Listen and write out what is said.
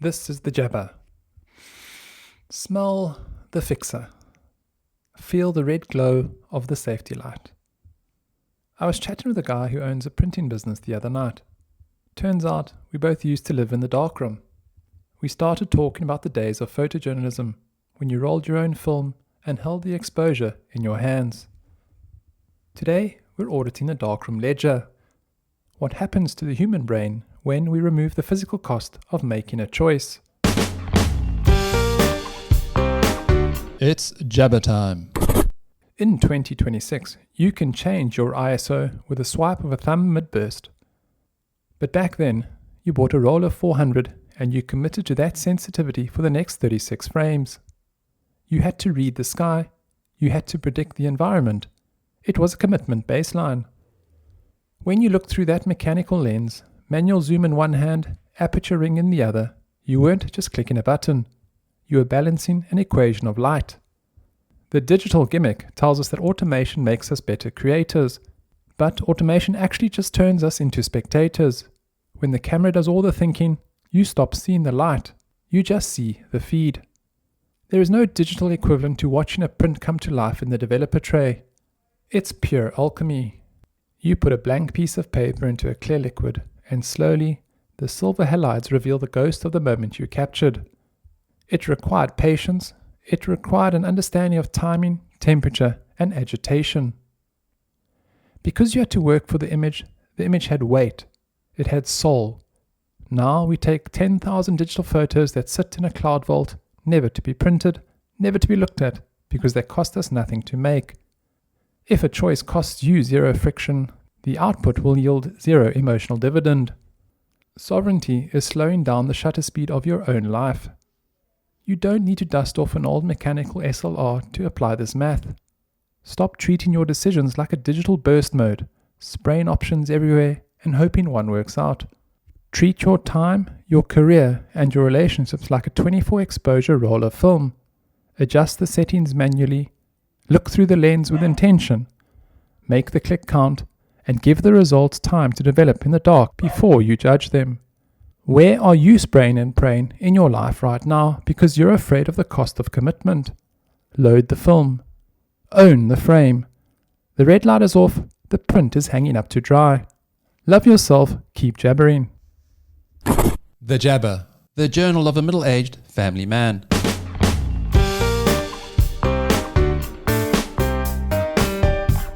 This is the jabber. Smell the fixer. Feel the red glow of the safety light. I was chatting with a guy who owns a printing business the other night. Turns out we both used to live in the darkroom. We started talking about the days of photojournalism, when you rolled your own film and held the exposure in your hands. Today, we're auditing the darkroom ledger. What happens to the human brain when we remove the physical cost of making a choice? It's jabber time. In 2026, you can change your ISO with a swipe of a thumb mid-burst. But back then, you bought a roll of 400 and you committed to that sensitivity for the next 36 frames. You had to read the sky. You had to predict the environment. It was a commitment baseline. When you looked through that mechanical lens, manual zoom in one hand, aperture ring in the other, you weren't just clicking a button. You were balancing an equation of light. The digital gimmick tells us that automation makes us better creators, but automation actually just turns us into spectators. When the camera does all the thinking, you stop seeing the light. You just see the feed. There is no digital equivalent to watching a print come to life in the developer tray. It's pure alchemy. You put a blank piece of paper into a clear liquid, and slowly, the silver halides reveal the ghost of the moment you captured. It required patience. It required an understanding of timing, temperature, and agitation. Because you had to work for the image had weight. It had soul. Now we take 10,000 digital photos that sit in a cloud vault, never to be printed, never to be looked at, because they cost us nothing to make. If a choice costs you zero friction, the output will yield zero emotional dividend. Sovereignty is slowing down the shutter speed of your own life. You don't need to dust off an old mechanical SLR to apply this math. Stop treating your decisions like a digital burst mode, spraying options everywhere and hoping one works out. Treat your time, your career, and your relationships like a 24 exposure roll of film. Adjust the settings manually, look through the lens with intention, make the click count, and give the results time to develop in the dark before you judge them. Where are you spraying and praying in your life right now because you're afraid of the cost of commitment? Load the film. Own the frame. The red light is off, the print is hanging up to dry. Love yourself, keep jabbering. The Jabber, the journal of a middle-aged family man.